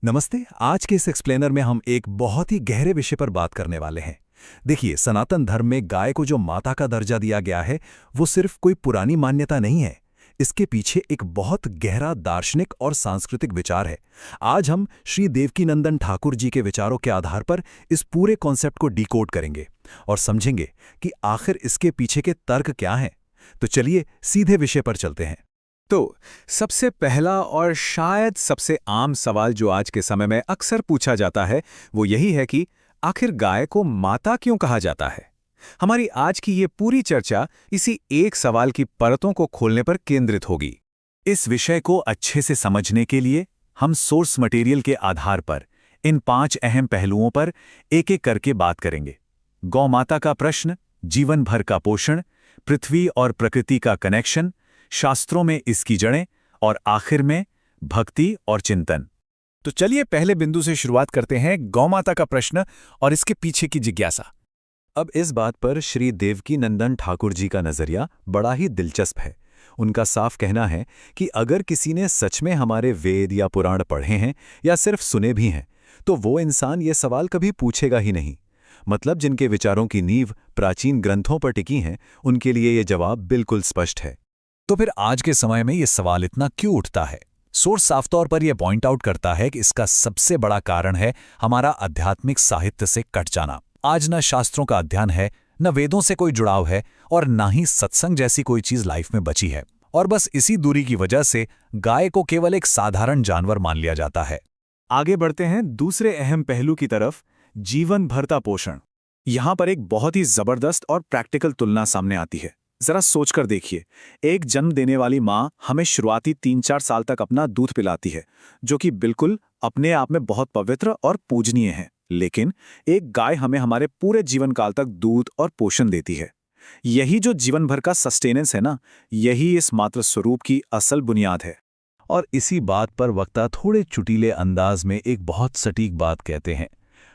नमस्ते। आज के इस एक्सप्लेनर में हम एक बहुत ही गहरे विषय पर बात करने वाले हैं। देखिए, सनातन धर्म में गाय को जो माता का दर्जा दिया गया है, वो सिर्फ कोई पुरानी मान्यता नहीं है। इसके पीछे एक बहुत गहरा दार्शनिक और सांस्कृतिक विचार है। आज हम श्री देवकीनंदन ठाकुर जी के विचारों के आधार पर इस पूरे कॉन्सेप्ट को डिकोड करेंगे और समझेंगे कि आखिर इसके पीछे के तर्क क्या हैं। तो चलिए सीधे विषय पर चलते हैं। तो सबसे पहला और शायद सबसे आम सवाल जो आज के समय में अक्सर पूछा जाता है वो यही है कि आखिर गाय को माता क्यों कहा जाता है। हमारी आज की ये पूरी चर्चा इसी एक सवाल की परतों को खोलने पर केंद्रित होगी। इस विषय को अच्छे से समझने के लिए हम सोर्स मटेरियल के आधार पर इन 5 अहम पहलुओं पर एक-एक करके बात करेंगे। गौमाता का प्रश्न, जीवन भर का पोषण, पृथ्वी और प्रकृति का कनेक्शन, शास्त्रों में इसकी जड़ें और आखिर में भक्ति और चिंतन। तो चलिए पहले बिंदु से शुरुआत करते हैं, गौमाता का प्रश्न और इसके पीछे की जिज्ञासा। अब इस बात पर श्री देवकीनंदन ठाकुर जी का नजरिया बड़ा ही दिलचस्प है। उनका साफ कहना है कि अगर किसी ने सच में हमारे वेद या पुराण पढ़े हैं या सिर्फ सुने भी हैं, तो वो इंसान ये सवाल कभी पूछेगा ही नहीं। मतलब जिनके विचारों की नींव प्राचीन ग्रंथों पर टिकी हैं, उनके लिए ये जवाब बिल्कुल स्पष्ट है। तो फिर आज के समय में ये सवाल इतना क्यों उठता है? सोर्स साफ तौर पर यह पॉइंट आउट करता है कि इसका सबसे बड़ा कारण है हमारा आध्यात्मिक साहित्य से कट जाना। आज न शास्त्रों का अध्ययन है, न वेदों से कोई जुड़ाव है और न ही सत्संग जैसी कोई चीज लाइफ में बची है। और बस इसी दूरी की वजह से गाय को केवल एक साधारण जानवर मान लिया जाता है। आगे बढ़ते हैं दूसरे अहम पहलू की तरफ, जीवन भरता पोषण। यहां पर एक बहुत ही जबरदस्त और प्रैक्टिकल तुलना सामने आती है। जरा सोचकर देखिए, एक जन्म देने वाली माँ हमें शुरुआती 3-4 साल तक अपना दूध पिलाती है, जो कि बिल्कुल अपने आप में बहुत पवित्र और पूजनीय है। लेकिन एक गाय हमें हमारे पूरे जीवन काल तक दूध और पोषण देती है। यही जो जीवन भर का सस्टेनेंस है ना, यही इस मातृ स्वरूप की असल बुनियाद है। और इसी बात पर वक्ता थोड़े चुटीले अंदाज में एक बहुत सटीक बात कहते हैं।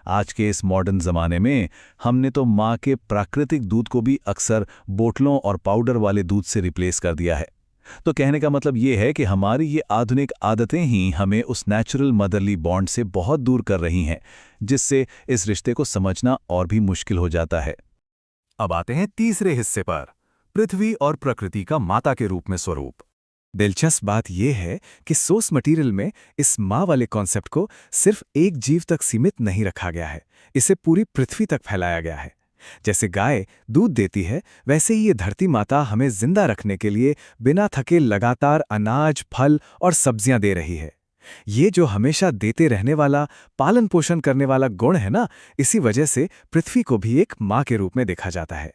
आज के इस मॉडर्न ज़माने में हमने तो माँ के प्राकृतिक दूध को भी अक्सर बोतलों और पाउडर वाले दूध से रिप्लेस कर दिया है। तो कहने का मतलब ये है कि हमारी ये आधुनिक आदतें ही हमें उस नेचुरल मदरली बॉन्ड से बहुत दूर कर रही हैं, जिससे इस रिश्ते को समझना और भी मुश्किल हो जाता है। अब आते हैं तीसरे हिस्से पर, पृथ्वी और प्रकृति का माता के रूप में स्वरूप। दिलचस्प बात यह है कि सोर्स मटेरियल में इस माँ वाले कॉन्सेप्ट को सिर्फ एक जीव तक सीमित नहीं रखा गया है, इसे पूरी पृथ्वी तक फैलाया गया है। जैसे गाय दूध देती है, वैसे ही ये धरती माता हमें जिंदा रखने के लिए बिना थके लगातार अनाज, फल और सब्जियां दे रही है। ये जो हमेशा देते रहने वाला, पालन पोषण करने वाला गुण है ना, इसी वजह से पृथ्वी को भी एक माँ के रूप में देखा जाता है।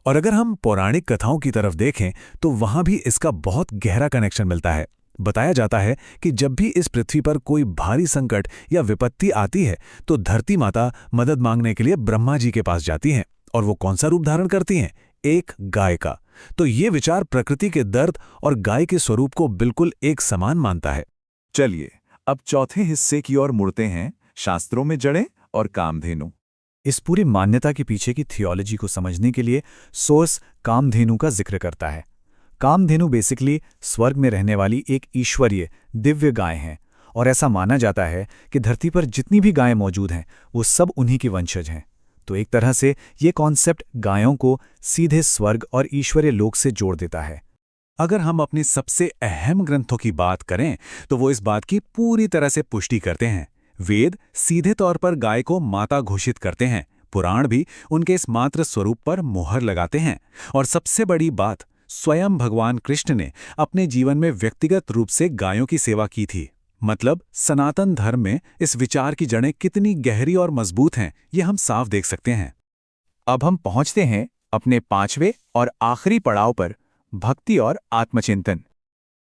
और अगर हम पौराणिक कथाओं की तरफ देखें तो वहां भी इसका बहुत गहरा कनेक्शन मिलता है। बताया जाता है कि जब भी इस पृथ्वी पर कोई भारी संकट या विपत्ति आती है तो धरती माता मदद मांगने के लिए ब्रह्मा जी के पास जाती हैं। और वो कौन सा रूप धारण करती हैं? एक गाय का। तो ये विचार प्रकृति के दर्द और गाय के स्वरूप को बिल्कुल एक समान मानता है। चलिए अब चौथे हिस्से की ओर मुड़ते हैं, शास्त्रों में जड़ें और कामधेनु। इस पूरी मान्यता के पीछे की थियोलॉजी को समझने के लिए सोर्स कामधेनु का जिक्र करता है। कामधेनु बेसिकली स्वर्ग में रहने वाली एक ईश्वरीय दिव्य गाय हैं और ऐसा माना जाता है कि धरती पर जितनी भी गायें मौजूद हैं वो सब उन्हीं की वंशज हैं। तो एक तरह से ये कॉन्सेप्ट गायों को सीधे स्वर्ग और ईश्वरीय लोक से जोड़ देता है। अगर हम अपने सबसे अहम ग्रंथों की बात करें तो वो इस बात की पूरी तरह से पुष्टि करते हैं। वेद सीधे तौर पर गाय को माता घोषित करते हैं, पुराण भी उनके इस मातृ स्वरूप पर मोहर लगाते हैं। और सबसे बड़ी बात, स्वयं भगवान कृष्ण ने अपने जीवन में व्यक्तिगत रूप से गायों की सेवा की थी। मतलब सनातन धर्म में इस विचार की जड़ें कितनी गहरी और मजबूत हैं, ये हम साफ देख सकते हैं। अब हम पहुंचते हैं अपने 5वें और आखिरी पड़ाव पर, भक्ति और आत्मचिंतन।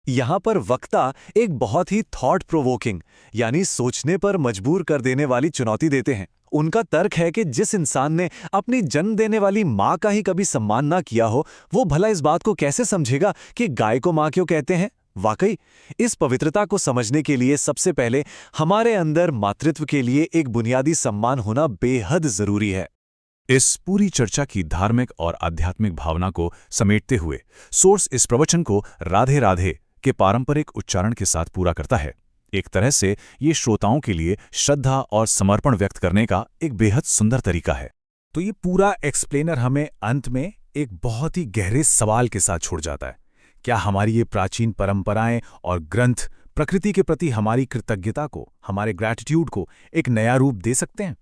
यहाँ पर वक्ता एक बहुत ही थॉट प्रोवोकिंग यानी सोचने पर मजबूर कर देने वाली चुनौती देते हैं। उनका तर्क है कि जिस इंसान ने अपनी जन्म देने वाली माँ का ही कभी सम्मान ना किया हो, वो भला इस बात को कैसे समझेगा कि गाय को माँ क्यों कहते हैं। वाकई इस पवित्रता को समझने के लिए सबसे पहले हमारे अंदर मातृत्व के लिए एक बुनियादी सम्मान होना बेहद जरूरी है। इस पूरी चर्चा की धार्मिक और आध्यात्मिक भावना को समेटते हुए सोर्स इस प्रवचन को राधे राधे के पारंपरिक उच्चारण के साथ पूरा करता है। एक तरह से ये श्रोताओं के लिए श्रद्धा और समर्पण व्यक्त करने का एक बेहद सुंदर तरीका है। तो ये पूरा एक्सप्लेनर हमें अंत में एक बहुत ही गहरे सवाल के साथ छोड़ जाता है। क्या हमारी ये प्राचीन परंपराएं और ग्रंथ प्रकृति के प्रति हमारी कृतज्ञता को, हमारे ग्रैटिट्यूड को एक नया रूप दे सकते हैं?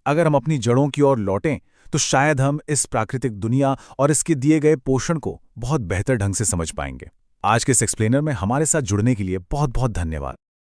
अगर हम अपनी जड़ों की ओर लौटें तो शायद हम इस प्राकृतिक दुनिया और इसके दिए गए पोषण को बहुत बेहतर ढंग से समझ पाएंगे। आज के इस एक्सप्लेनर में हमारे साथ जुड़ने के लिए बहुत बहुत धन्यवाद।